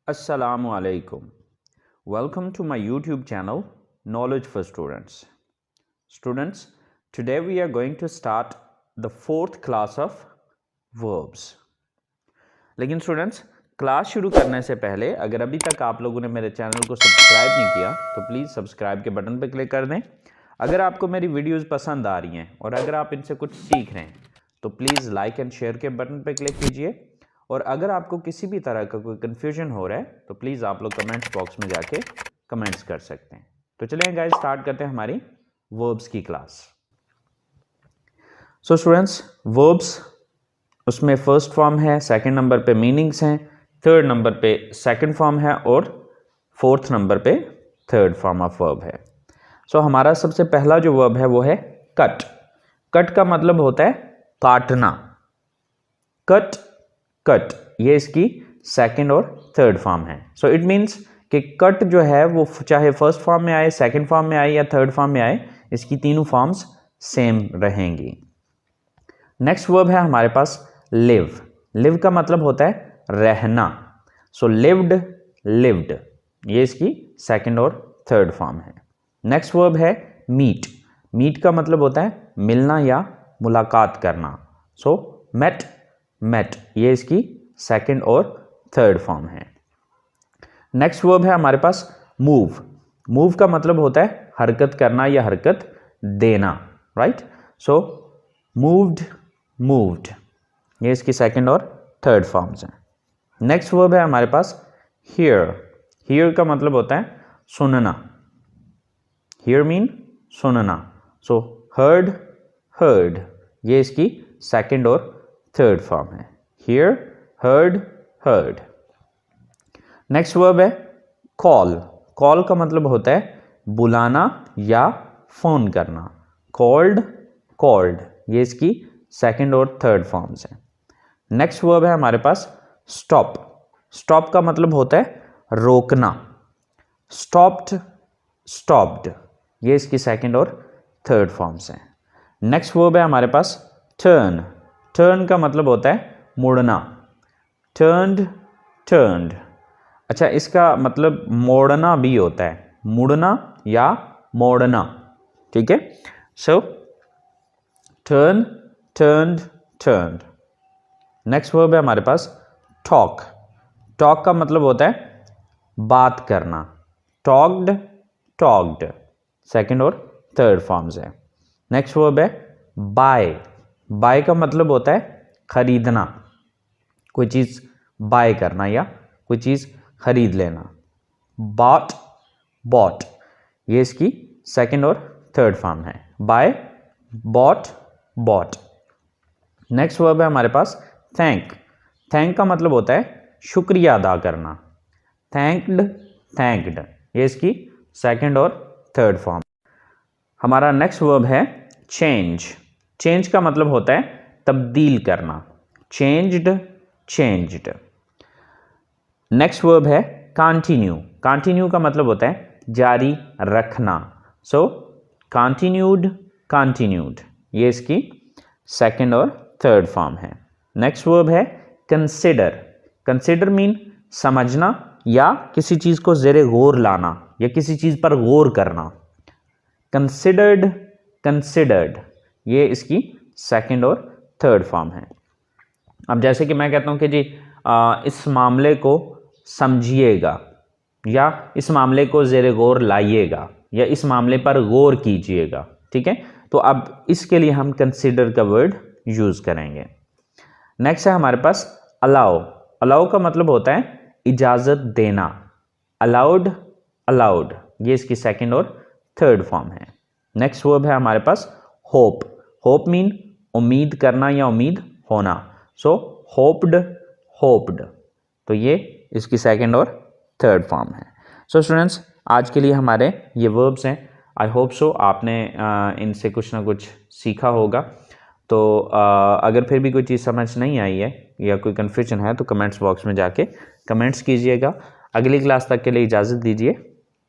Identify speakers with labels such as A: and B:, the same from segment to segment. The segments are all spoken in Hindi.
A: Assalamu alaikum. Welcome to my YouTube channel Knowledge for Students. Students, today we are going to start the fourth class of verbs. लेकिन स्टूडेंट्स क्लास शुरू करने से पहले अगर अभी तक आप लोगों ने मेरे चैनल को सब्सक्राइब नहीं किया तो प्लीज़ सब्सक्राइब के बटन पर क्लिक कर दें। अगर आपको मेरी वीडियोस पसंद आ रही हैं और अगर आप इनसे कुछ सीख रहे हैं तो प्लीज़ लाइक एंड शेयर के बटन पर क्लिक कीजिए। और अगर आपको किसी भी तरह का कोई कन्फ्यूजन हो रहा है तो प्लीज़ आप लोग कमेंट्स बॉक्स में जाके कमेंट्स कर सकते हैं। तो चलिए गाइस स्टार्ट करते हैं हमारी वर्ब्स की क्लास। सो स्टूडेंट्स वर्ब्स उसमें फर्स्ट फॉर्म है, सेकंड नंबर पे मीनिंग्स हैं, थर्ड नंबर पे सेकंड फॉर्म है और फोर्थ नंबर पे थर्ड फॉर्म ऑफ वर्ब है। सो हमारा सबसे पहला जो वर्ब है वो है कट। कट का मतलब होता है काटना। कट कट ये इसकी सेकंड और थर्ड फॉर्म है। सो इट मीन्स कि कट जो है वो चाहे फर्स्ट फॉर्म में आए, सेकंड फॉर्म में आए या थर्ड फॉर्म में आए, इसकी तीनों फॉर्म्स सेम रहेंगी। नेक्स्ट वर्ब है हमारे पास लिव। लिव का मतलब होता है रहना। सो लिव्ड लिव्ड ये इसकी सेकंड और थर्ड फॉर्म है। नेक्स्ट वर्ब है मीट। मीट का मतलब होता है मिलना या मुलाकात करना। सो मेट मेट ये इसकी सेकंड और थर्ड फॉर्म है। नेक्स्ट वर्ब है हमारे पास मूव। मूव का मतलब होता है हरकत करना या हरकत देना, राइट। सो मूव्ड मूव्ड ये इसकी सेकंड और थर्ड फॉर्म्स हैं। नेक्स्ट वर्ब है हमारे पास हियर। हियर का मतलब होता है सुनना। हियर मीन सुनना। सो हर्ड हर्ड ये इसकी सेकंड और थर्ड फॉर्म है। Here heard heard. Next verb है कॉल। कॉल का मतलब होता है बुलाना या फोन करना। कॉल्ड कॉल्ड ये इसकी सेकंड और थर्ड फॉर्म्स हैं। नेक्स्ट वर्ब है हमारे पास स्टॉप। स्टॉप का मतलब होता है रोकना। स्टॉप्ड स्टॉप्ड ये इसकी सेकंड और थर्ड फॉर्म्स हैं। नेक्स्ट वर्ब है हमारे पास टर्न। टर्न का मतलब होता है मुड़ना। Turned turned. अच्छा, इसका मतलब मोड़ना भी होता है, मुड़ना या मोड़ना, ठीक है। सो turn turned turned. Next verb है हमारे पास टॉक। टॉक का मतलब होता है बात करना। टॉक्ड टॉक्ड सेकंड और थर्ड फॉर्म्स है। नेक्स्ट वर्ब है बाय। बाय का मतलब होता है खरीदना, कोई चीज़ बाय करना या कोई चीज़ खरीद लेना। बॉट बॉट ये इसकी सेकंड और थर्ड फॉर्म है। Buy bought bought. Next verb है हमारे पास थैंक। थैंक का मतलब होता है शुक्रिया अदा करना। थैंक्ड थैंक्ड ये इसकी सेकंड और थर्ड फॉर्म। हमारा नेक्स्ट वर्ब है चेंज। चेंज का मतलब होता है तब्दील करना। Changed changed. नेक्स्ट वर्ब है कंटिन्यू। कंटिन्यू का मतलब होता है जारी रखना। सो कंटिन्यूड कंटिन्यूड ये इसकी सेकंड और थर्ड फॉर्म है। नेक्स्ट वर्ब है कंसिडर। कंसिडर मीन समझना या किसी चीज़ को ज़ेरे गौर लाना या किसी चीज़ पर गौर करना। कंसिडर्ड कंसिडर्ड ये इसकी सेकंड और थर्ड फॉर्म है। अब जैसे कि मैं कहता हूं कि जी इस मामले को समझिएगा या इस मामले को ज़ेरे गौर लाइएगा या इस मामले पर गौर कीजिएगा, ठीक है। तो अब इसके लिए हम कंसिडर का वर्ड यूज़ करेंगे। नेक्स्ट है हमारे पास अलाउ। अलाउ का मतलब होता है इजाज़त देना। अलाउड अलाउड ये इसकी सेकंड और थर्ड फॉर्म है। नेक्स्ट वर्ब है हमारे पास होप। होप मीन उम्मीद करना या उम्मीद होना। सो होप्ड होप्ड तो ये इसकी सेकंड और थर्ड फॉर्म है। सो स्टूडेंट्स आज के लिए हमारे ये वर्ब्स हैं। आई होप सो आपने इनसे कुछ ना कुछ सीखा होगा। तो अगर फिर भी कोई चीज़ समझ नहीं आई है या कोई कन्फ्यूजन है तो कमेंट्स बॉक्स में जाके कमेंट्स कीजिएगा। अगली क्लास तक के लिए इजाज़त दीजिए।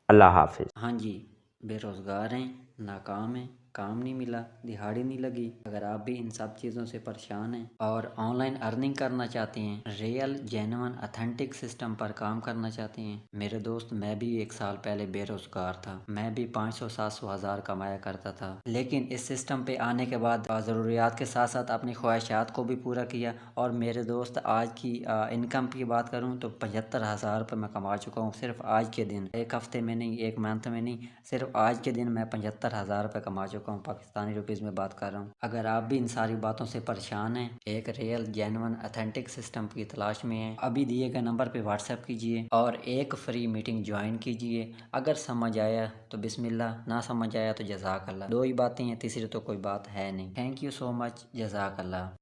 A: अल्लाह हाफिज़।
B: हाँ जी, बेरोज़गार हैं, नाकाम हैं, काम नहीं मिला, दिहाड़ी नहीं लगी। अगर आप भी इन सब चीज़ों से परेशान हैं और ऑनलाइन अर्निंग करना चाहते हैं, रियल जेन्युइन ऑथेंटिक सिस्टम पर काम करना चाहते हैं, मेरे दोस्त मैं भी 1 साल पहले बेरोजगार था। मैं भी 500-700 हज़ार कमाया करता था, लेकिन इस सिस्टम पे आने के बाद ज़रूरियात के साथ साथ अपनी ख्वाहिशात को भी पूरा किया। और मेरे दोस्त आज की इनकम की बात करूँ तो 75,000 रुपये मैं कमा चुका हूँ सिर्फ आज के दिन। एक हफ्ते में नहीं, एक मंथ में नहीं, सिर्फ आज के दिन मैं 75,000 रुपये कमा चुका हूँ, पाकिस्तानी रुपीज़ में बात कर रहा हूँ। अगर आप भी इन सारी बातों से परेशान हैं, एक रियल जेन्युइन ऑथेंटिक सिस्टम की तलाश में हैं, अभी दिए गए नंबर पे व्हाट्सएप कीजिए और एक फ्री मीटिंग ज्वाइन कीजिए। अगर समझ आया तो बिस्मिल्लाह, ना समझ आया तो जज़ाकल्लाह। दो ही बातें हैं, तीसरी तो कोई बात है नहीं। थैंक यू सो मच, जज़ाकल्लाह।